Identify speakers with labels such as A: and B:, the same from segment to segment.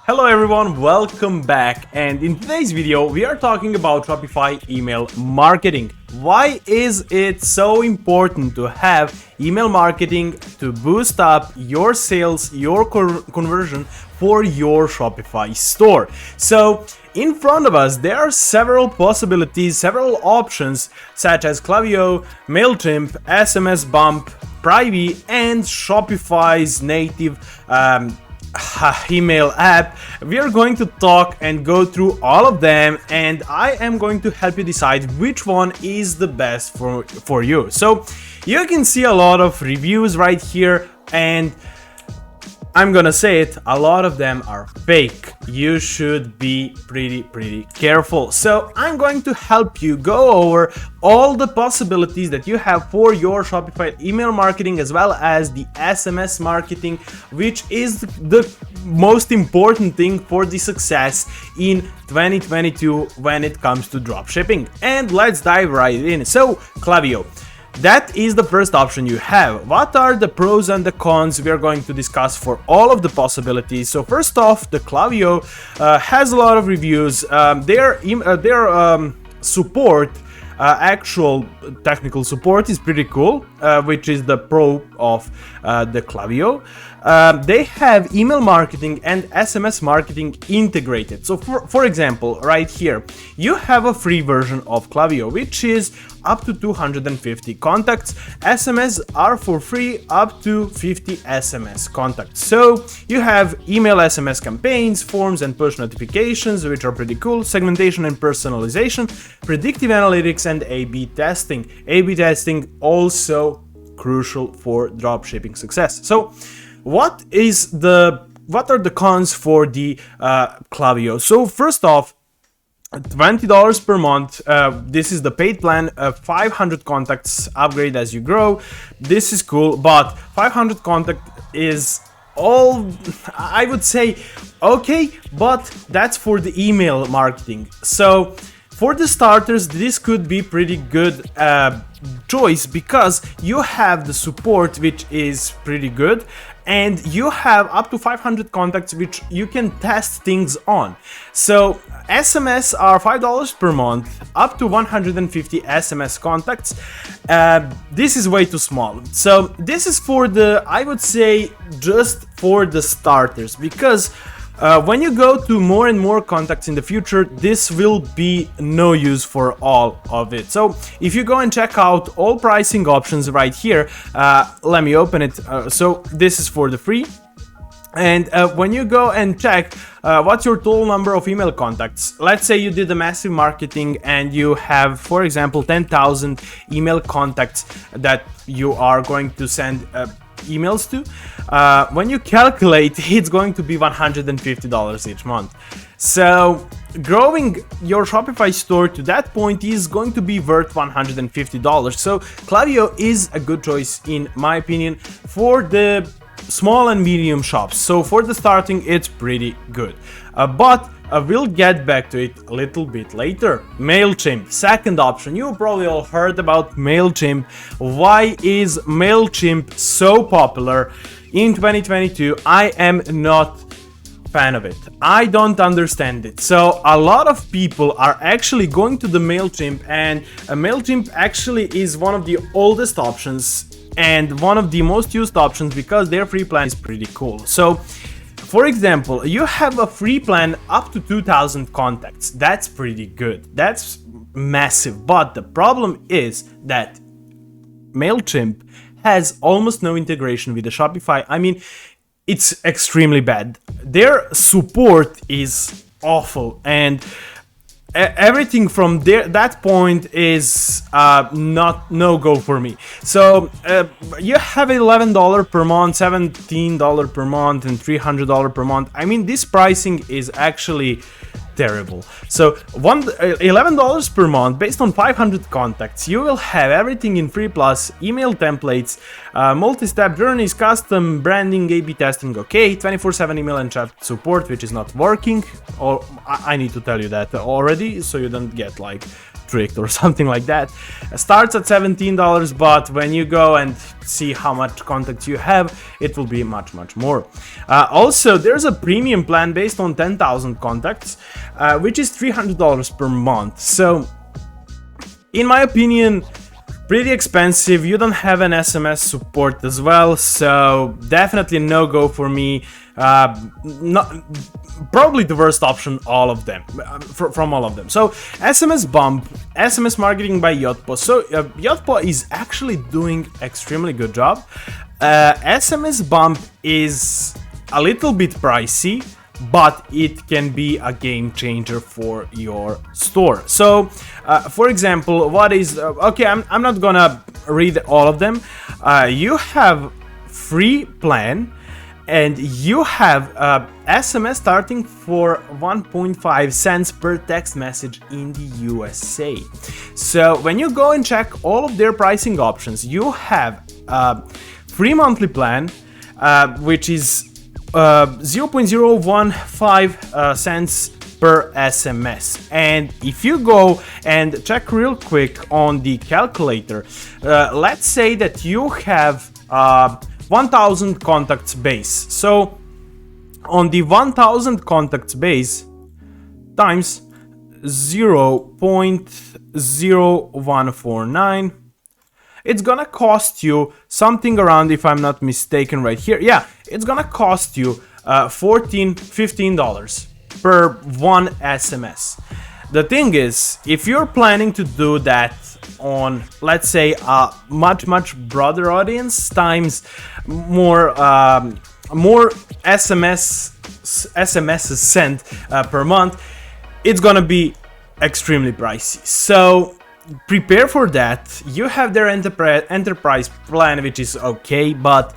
A: Hello everyone, welcome back, and in today's video we are talking about Shopify email marketing. Why is it so important to have email marketing to boost up your sales, your conversion for your Shopify store? So in front of us there are several possibilities, several options such as Clavio, Mailchimp, SMS Bump, Clavio, and Shopify's native email app. We are going to talk and go through all of them, and I am going to help you decide which one is the best for you. So you can see a lot of reviews right here, and I'm gonna say it, a lot of them are fake. You should be pretty careful. So I'm going to help you go over all the possibilities that you have for your Shopify email marketing, as well as the SMS marketing, which is the most important thing for the success in 2022 when it comes to dropshipping. And let's dive right in. So Clavio, that is the first option you have. What are the pros and the cons? We are going to discuss for all of the possibilities. So first off, the Clavio has a lot of reviews. Their support, actual technical support, is pretty cool, which is the pro of the Clavio. They have email marketing and SMS marketing integrated. So for example, right here, you have a free version of Clavio, which is up to 250 contacts. SMS are for free up to 50 SMS contacts. So you have email SMS campaigns, forms and push notifications, which are pretty cool, segmentation and personalization, predictive analytics, and A/B testing. A/B testing also crucial for dropshipping success. So what are the cons for the Clavio? So first off, $20 per month. This is the paid plan. 500 contacts upgrade as you grow. This is cool, but 500 contact is all, I would say, okay, but that's for the email marketing. So for the starters, this could be pretty good choice because you have the support, which is pretty good, and you have up to 500 contacts which you can test things on. So SMS are $5 per month, up to 150 SMS contacts. This is way too small. So this is for the, I would say, just for the starters, because when you go to more and more contacts in the future, this will be no use for all of it. So if you go and check out all pricing options right here, let me open it. So this is for the free. And when you go and check what's your total number of email contacts, let's say you did a massive marketing and you have, for example, 10,000 email contacts that you are going to send emails to, when you calculate, it's going to be $150 each month. So growing your Shopify store to that point is going to be worth $150. So Clavio is a good choice in my opinion for the small and medium shops. So for the starting, it's pretty good, but we'll get back to it a little bit later. Mailchimp, second option. You probably all heard about Mailchimp. Why is Mailchimp so popular in 2022? I am not fan of it. I don't understand it. So a lot of people are actually going to the Mailchimp, and Mailchimp actually is one of the oldest options and one of the most used options because their free plan is pretty cool. So for example, you have a free plan up to 2,000 contacts. That's pretty good. That's massive. But the problem is that Mailchimp has almost no integration with the Shopify. I mean, it's extremely bad. Their support is awful, and everything from that point is no go for me. So you have $11 per month, $17 per month, and $300 per month. I mean, this pricing is actually terrible. So $11 per month based on 500 contacts. You will have everything in free, plus email templates, multi-step journeys, custom branding, A/B testing, okay, 24/7 email and chat support, which is not working, or I need to tell you that already so you don't get like strict or something like that. It starts at $17, but when you go and see how much contacts you have, it will be much more. Also, there's a premium plan based on 10,000 contacts, which is $300 per month. So in my opinion, pretty expensive. You don't have an SMS support as well, so definitely no go for me. Probably the worst option, all of them, from all of them. So SMS Bump, SMS marketing by Yotpo. So Yotpo is actually doing extremely good job. SMS Bump is a little bit pricey, but it can be a game changer for your store. So for example, what is okay, I'm not gonna read all of them. You have free plan, and you have SMS starting for 1.5 cents per text message in the USA. So when you go and check all of their pricing options, you have free monthly plan, which is 0.015 cents per SMS. And if you go and check real quick on the calculator, let's say that you have 1000 contacts base. So on the 1000 contacts base times 0.0149, it's gonna cost you something around, if I'm not mistaken right here, yeah, it's gonna cost you $15 per one SMS. The thing is, if you're planning to do that on, let's say, a much broader audience times more SMSs sent per month, it's gonna be extremely pricey. So prepare for that. You have their enterprise plan, which is okay, but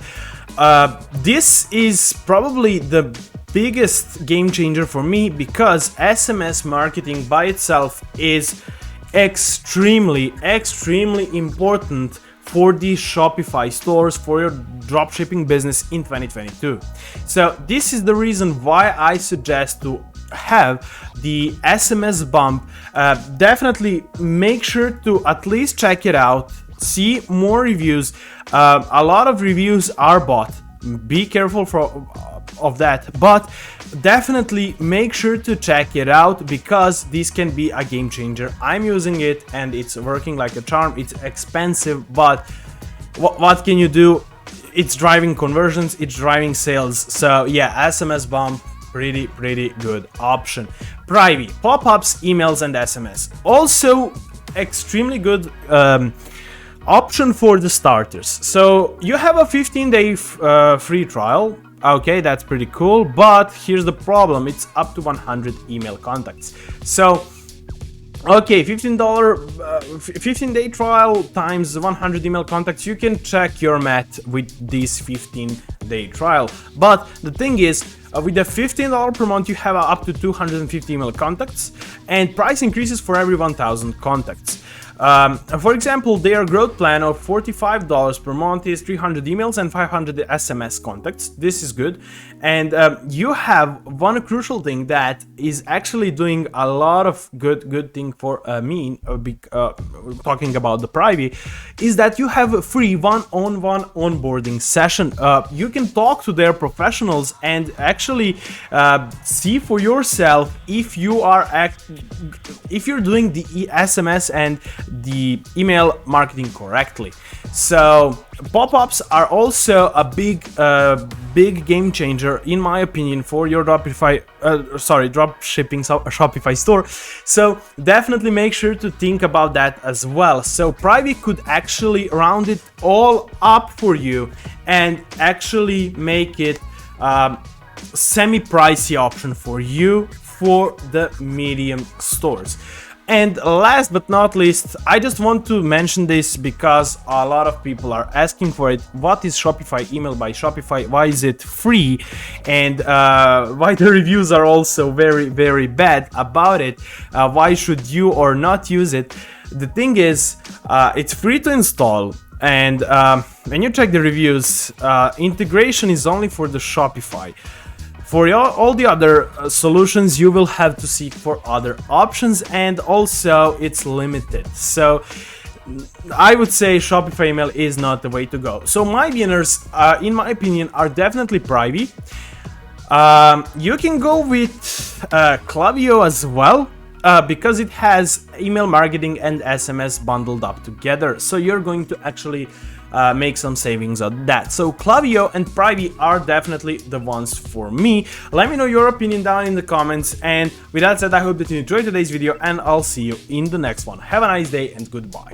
A: this is probably the biggest game changer for me, because SMS marketing by itself is extremely important for the Shopify stores, for your dropshipping business in 2022. So this is the reason why I suggest to have the SMS Bump. Definitely make sure to at least check it out, see more reviews. A lot of reviews are bought, be careful of that, but definitely make sure to check it out, because this can be a game changer. I'm using it and it's working like a charm. It's expensive, but what can you do? It's driving conversions, it's driving sales. So yeah, SMS Bump, pretty good option. Privy, pop-ups, emails, and SMS. Also extremely good option for the starters. So you have a 15-day free trial. Okay, that's pretty cool, but here's the problem. It's up to 100 email contacts. So okay, $15 trial times 100 email contacts. You can check your math with this 15-day trial. But the thing is, with the $15 per month, you have up to 250 email contacts, and price increases for every 1000 contacts. For example, their growth plan of $45 per month is 300 emails and 500 SMS contacts. This is good. And you have one crucial thing that is actually doing a lot of good thing for me, talking about the Privy, is that you have a free one-on-one onboarding session. You can talk to their professionals and actually see for yourself if you are if you're doing the SMS and the email marketing correctly. So pop-ups are also a big game changer, in my opinion, for your dropshipping Shopify store. So definitely make sure to think about that as well. So Privy could actually round it all up for you and actually make it semi-pricey option for you for the medium stores. And last but not least, I just want to mention this because a lot of people are asking for it. What is Shopify email by Shopify? Why is it free? And why the reviews are also very bad about it? Why should you or not use it? The thing is, it's free to install. And when you check the reviews, integration is only for the Shopify. For all the other solutions, you will have to seek for other options, and also it's limited. So I would say Shopify email is not the way to go. So my beginners, in my opinion, are definitely Privy. You can go with Clavio as well, because it has email marketing and SMS bundled up together. So you're going to actually make some savings on that. So Clavio and Privy are definitely the ones for me. Let me know your opinion down in the comments. And with that said, I hope that you enjoyed today's video, and I'll see you in the next one. Have a nice day and goodbye.